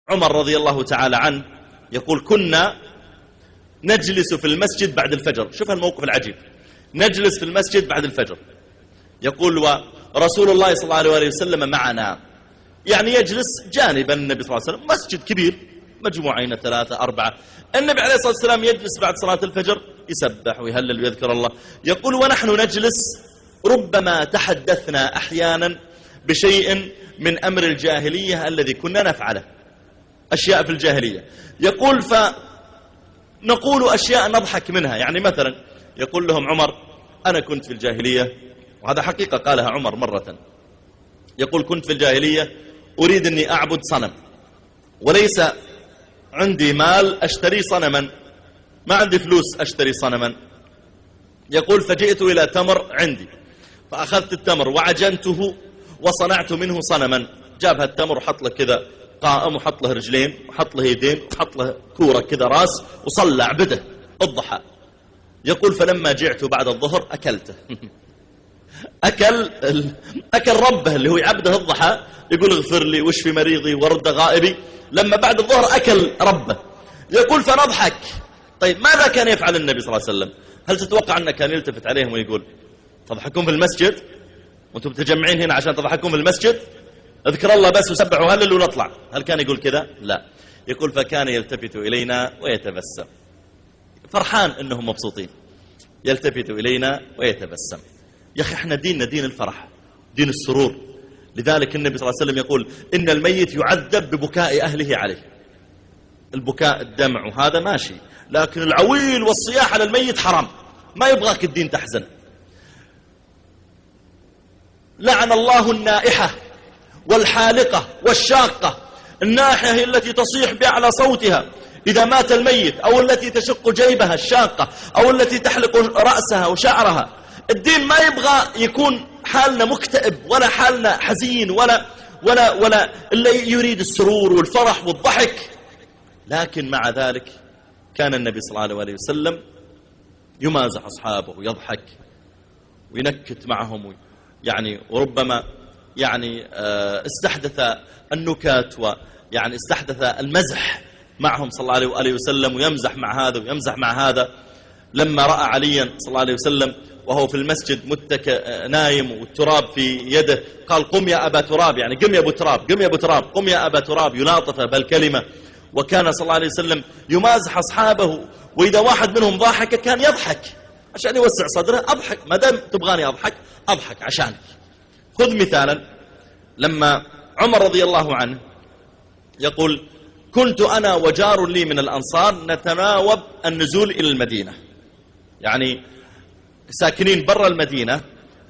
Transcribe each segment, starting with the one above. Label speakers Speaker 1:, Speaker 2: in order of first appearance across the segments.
Speaker 1: عمر رضي الله تعالى عنه يقول كنا نجلس في المسجد بعد الفجر. شوف الموقف العجيب، نجلس في المسجد بعد الفجر. يقول ورسول الله صلى الله عليه وسلم معنا، يعني يجلس جانب النبي صلى الله عليه وسلم، مسجد كبير مجموعين 3 4. النبي عليه الصلاة والسلام يجلس بعد صلاة الفجر يسبح ويهلل ويذكر الله. يقول ونحن نجلس ربما تحدثنا أحيانا بشيء من أمر الجاهلية الذي كنا نفعله، أشياء في الجاهلية. يقول فنقول أشياء نضحك منها، يعني مثلا يقول لهم عمر أنا كنت في الجاهلية، وهذا حقيقة قالها عمر مرة، يقول كنت في الجاهلية أريد أني أعبد صنم وليس عندي مال أشتري صنما، ما عندي فلوس أشتري صنما. يقول فجئت إلى تمر عندي فأخذت التمر وعجنته وصنعت منه صنما. جاب هالتمر وحط له كذا قائم وحط له رجلين وحط له يدين وحط له كورة كذا راس وصلى عبده الضحى. يقول فلما جعت بعد الظهر أكلته أكل ربه اللي هو عبده الضحى، يقول اغفر لي واشفي مريضي ورد غائبي. لما بعد الظهر أكل ربه. يقول فنضحك. طيب ماذا كان يفعل النبي صلى الله عليه وسلم؟ هل تتوقع أنه كان يلتفت عليهم ويقول تضحكون في المسجد وانتم متجمعين هنا عشان تضحكون في المسجد، اذكر الله بس وسبح وهلل ونطلع؟ هل كان يقول كذا؟ لا. يقول فكان يلتفت إلينا ويتبسم، فرحان أنهم مبسوطين، يلتفت إلينا ويتبسم. يا أخي احنا ديننا دين الفرح، دين السرور. لذلك النبي صلى الله عليه وسلم يقول إن الميت يعذب ببكاء أهله عليه. البكاء الدمع وهذا ماشي، لكن العويل والصياح على الميت حرام، ما يبغاك الدين تحزن. لعن الله النائحة والحالقة والشاقة. النائحة هي التي تصيح بأعلى صوتها إذا مات الميت، أو التي تشق جيبها الشاقة، أو التي تحلق رأسها وشعرها. الدين ما يبغى يكون حالنا مكتئب ولا حالنا حزين ولا اللي يريد السرور والفرح والضحك. لكن مع ذلك كان النبي صلى الله عليه وسلم يمازح أصحابه ويضحك وينكت معهم، يعني وربما يعني استحدث النكات ويعني استحدث المزح معهم صلى الله عليه وسلم، ويمزح مع هذا ويمزح مع هذا. لما رأى عليا صلى الله عليه وسلم وهو في المسجد متكئ نايم والتراب في يده قال قم يا أبا تراب، يعني قم يا أبو تراب، قم يا أبو تراب، قم يا أبا تراب، يلاطف بالكلمة. وكان صلى الله عليه وسلم يمازح أصحابه، وإذا واحد منهم ضاحك كان يضحك عشان يوسع صدره. أضحك ما دام تبغاني أضحك عشانك. خذ مثالا لما عمر رضي الله عنه يقول كنت أنا وجار لي من الأنصار نتناوب النزول إلى المدينة، يعني ساكنين برا المدينة.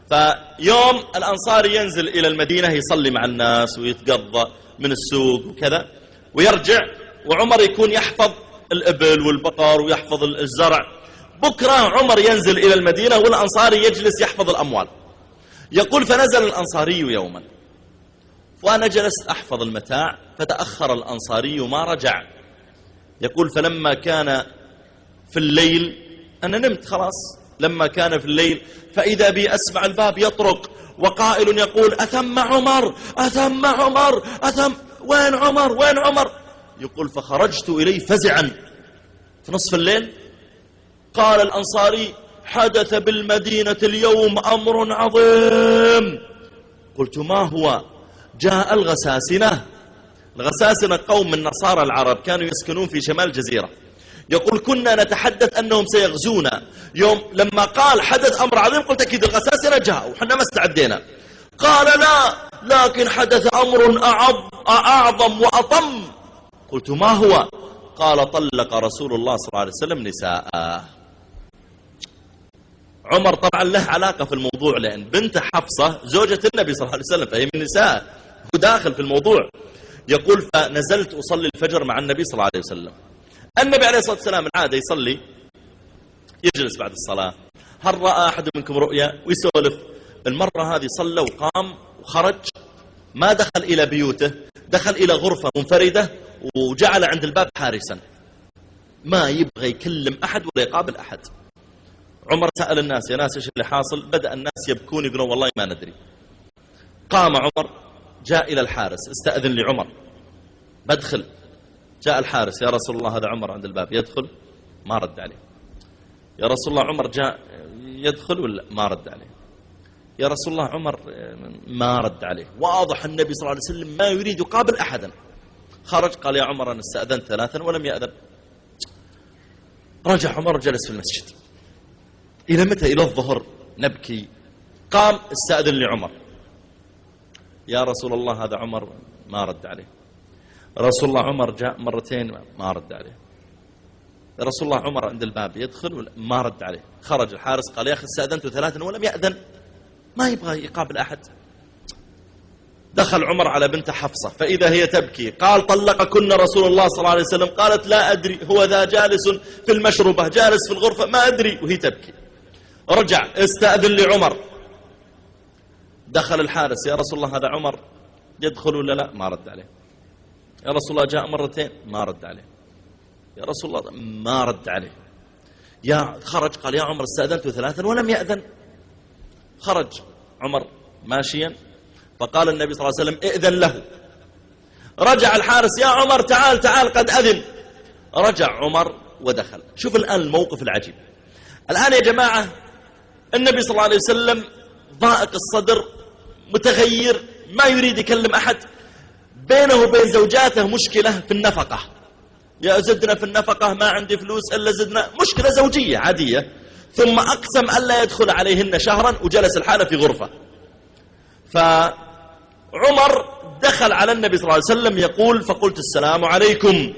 Speaker 1: فيوم الأنصاري ينزل إلى المدينة يصلي مع الناس ويتقضى من السوق وكذا ويرجع، وعمر يكون يحفظ الإبل والبقر ويحفظ الزرع. بكرة عمر ينزل إلى المدينة والأنصاري يجلس يحفظ الأموال. يقول فنزل الأنصاري يوما وأنا جلست أحفظ المتاع، فتأخر الأنصاري ما رجع. يقول فلما كان في الليل أنا نمت خلاص، لما كان في الليل فإذا بي أسمع الباب يطرق وقائل يقول أثم عمر أثم عمر أثم، وين عمر وين عمر؟ يقول فخرجت إليه فزعا في نصف الليل. قال الأنصاري حدث بالمدينة اليوم أمر عظيم. قلت ما هو؟ جاء الغساسنة. الغساسنة قوم من نصارى العرب كانوا يسكنون في شمال الجزيرة. يقول كنا نتحدث أنهم سيغزونا. يوم لما قال حدث أمر عظيم قلت أكيد الغساسنة جاءوا وحنا ما استعدينا. قال لا، لكن حدث أمر أعظم وأطم. قلت ما هو؟ قال طلق رسول الله صلى الله عليه وسلم نساءه. عمر طبعا له علاقة في الموضوع، لأن بنت حفصة زوجة النبي صلى الله عليه وسلم فهي من نساء، هو داخل في الموضوع. يقول فنزلت أصلي الفجر مع النبي صلى الله عليه وسلم. النبي عليه الصلاة والسلام العادة يصلي يجلس بعد الصلاة. هل رأى أحد منكم رؤيا؟ ويسولف. المرة هذه صلى وقام وخرج، ما دخل إلى بيوته، دخل إلى غرفة منفردة وجعل عند الباب حارسا، ما يبغى يكلم أحد ولا يقابل أحد. عمر سأل الناس يا ناس إيش اللي حاصل؟ بدأ الناس يبكون يقولون والله ما ندري. قام عمر جاء إلى الحارس استأذن لعمر بدخل. جاء الحارس: يا رسول الله هذا عمر عند الباب يدخل؟ ما رد عليه. يا رسول الله عمر جاء يدخل ولا؟ ما رد عليه. يا رسول الله عمر، ما رد عليه. واضح النبي صلى الله عليه وسلم ما يريد يقابل أحدا. خرج قال: يا عمر أنا استأذنت 3 ولم يأذن. رجع عمر جلس في المسجد. إلى متى؟ إلى الظهر نبكي. قام استأذن لعمر: يا رسول الله هذا عمر، ما رد عليه. رسول الله عمر جاء مرتين ما رد عليه. رسول الله عمر عند الباب يدخل ولا؟ ما رد عليه. خرج الحارس قال: يا أخي استأذنت 3 ولم يأذن، ما يبغى يقابل أحد. دخل عمر على بنت حفصة فإذا هي تبكي. قال: طلقكن رسول الله صلى الله عليه وسلم؟ قالت: لا أدري، هو ذا جالس في المشربة، جالس في الغرفة، ما أدري، وهي تبكي. رجع استأذن لعمر. دخل الحارس: يا رسول الله هذا عمر يدخل ولا لا؟ ما رد عليه. يا رسول الله جاء مرتين، ما رد عليه. يا رسول الله، ما رد عليه. خرج قال: يا عمر استأذنت 3 ولم يأذن. خرج عمر ماشيا فقال النبي صلى الله عليه وسلم: ائذن له. رجع الحارس: يا عمر تعال تعال قد أذن. رجع عمر ودخل. شوف الآن الموقف العجيب. الآن يا جماعة النبي صلى الله عليه وسلم ضائق الصدر، متغير، ما يريد يكلم أحد. بينه وبين زوجاته مشكلة في النفقة: يا زدنا في النفقة، ما عندي فلوس إلا زدنا. مشكلة زوجية عادية. ثم أقسم ألا يدخل عليهن شهرا وجلس الحالة في غرفة. فعمر دخل على النبي صلى الله عليه وسلم يقول: فقلت السلام عليكم.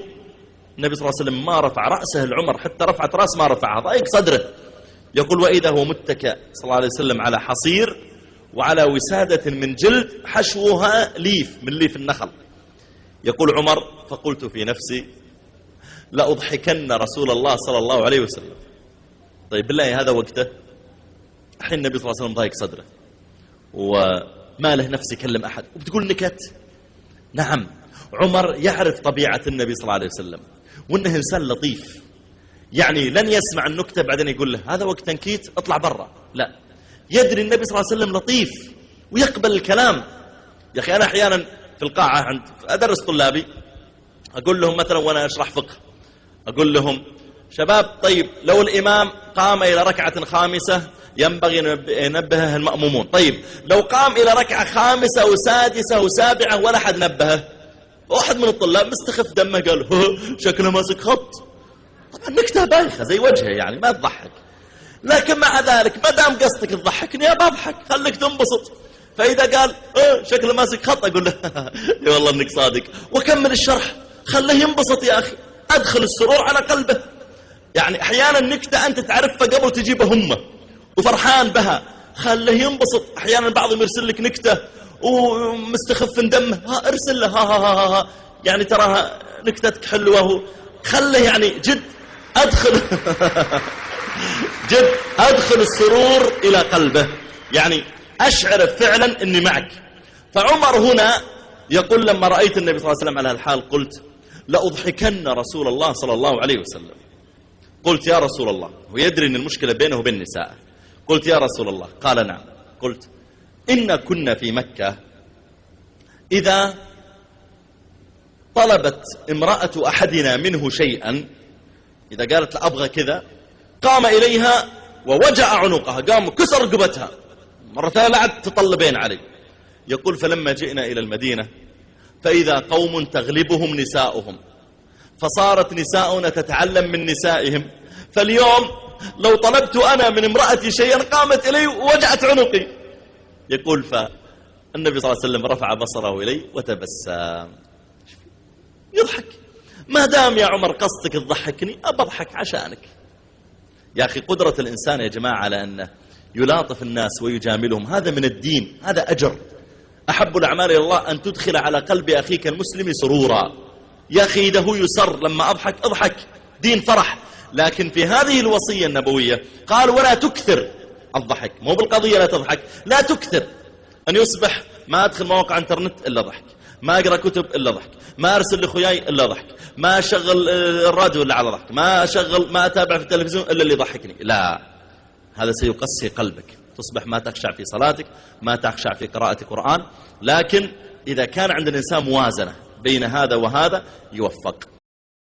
Speaker 1: النبي صلى الله عليه وسلم ما رفع رأسه لعمر، حتى رفعت رأس ما رفعها، ضايق صدره. يقول: وإذا هو متكئ صلى الله عليه وسلم على حصير وعلى وسادة من جلد حشوها ليف من ليف النخل. يقول عمر: فقلت في نفسي لأضحكن رسول الله صلى الله عليه وسلم. طيب بالله هذا وقته؟ الحين النبي صلى الله عليه وسلم ضايق صدره وما له نفس يكلم أحد وبتقول نكت. نعم، عمر يعرف طبيعة النبي صلى الله عليه وسلم وأنه إنسان لطيف، يعني لن يسمع النكتة بعدين يقول له هذا وقت تنكيت اطلع برا. لا، يدري النبي صلى الله عليه وسلم لطيف ويقبل الكلام. يا أخي أنا أحيانا في القاعة أدرس طلابي، أقول لهم مثلا وأنا أشرح فقه، أقول لهم: شباب، طيب لو الإمام قام إلى ركعة خامسة ينبغي ينبهه المأمومون. طيب لو قام إلى ركعة 5 و6 و7 ولا حد نبهه، واحد من الطلاب مستخف دمه قال: شكله ماسك خط. طبعا نكتة بايخة زي وجهه، يعني ما تضحك، لكن مع ذلك ما دام قصدك تضحكني أبى أضحك، خليك تنبسط. فإذا قال شكله ماسك خط، أقول له: يا والله إنك صادق، وكمل الشرح، خليه ينبسط يا أخي، أدخل السرور على قلبه. يعني أحيانا نكتة أنت تعرفها قبل تجيبها همه وفرحان بها، خليه ينبسط. أحيانا بعضهم يرسل لك نكتة ومستخف دمه، ارسل له ها يعني تراها نكتتك حلوة، خليه يعني جد أدخل السرور إلى قلبه، يعني أشعر فعلا أني معك. فعمر هنا يقول: لما رأيت النبي صلى الله عليه وسلم على الحال قلت لأضحكن رسول الله صلى الله عليه وسلم. قلت: يا رسول الله، ويدري أن المشكلة بينه وبين نسائه. قلت: يا رسول الله. قال: نعم. قلت: إن كنا في مكة إذا طلبت امرأة أحدنا منه شيئا، إذا قالت لأبغى كذا، قام إليها ووجع عنقها، قام كسر رقبتها، مرة ثانية لعد تطلبين علي. يقول: فلما جئنا إلى المدينة فإذا قوم تغلبهم نساؤهم، فصارت نساؤنا تتعلم من نسائهم، فاليوم لو طلبت أنا من امرأتي شيئا قامت إلي ووجعت عنقي. يقول: فالنبي صلى الله عليه وسلم رفع بصره إلي وتبسم، يضحك. ما دام يا عمر قصدك تضحكني أبى أضحك عشانك. يا أخي قدرة الإنسان يا جماعة على أنه يلاطف الناس ويجاملهم، هذا من الدين، هذا أجر. أحب الأعمال إلى الله أن تدخل على قلب أخيك المسلم سرورا. يا أخي إذا هو يسر لما أضحك، دين فرح. لكن في هذه الوصية النبوية قال: ولا تكثر الضحك. مو بالقضية لا تضحك، لا تكثر. أن يصبح ما أدخل مواقع انترنت إلا ضحك، ما أقرأ كتب إلا ضحك، ما أرسل لأخوياي إلا ضحك، ما أشغل الراديو إلا على ضحك، ما أتابع في التلفزيون إلا اللي يضحكني. لا، هذا سيقسي قلبك، تصبح ما تخشع في صلاتك، ما تخشع في قراءة القرآن. لكن إذا كان عند الإنسان موازنة بين هذا وهذا يوفق.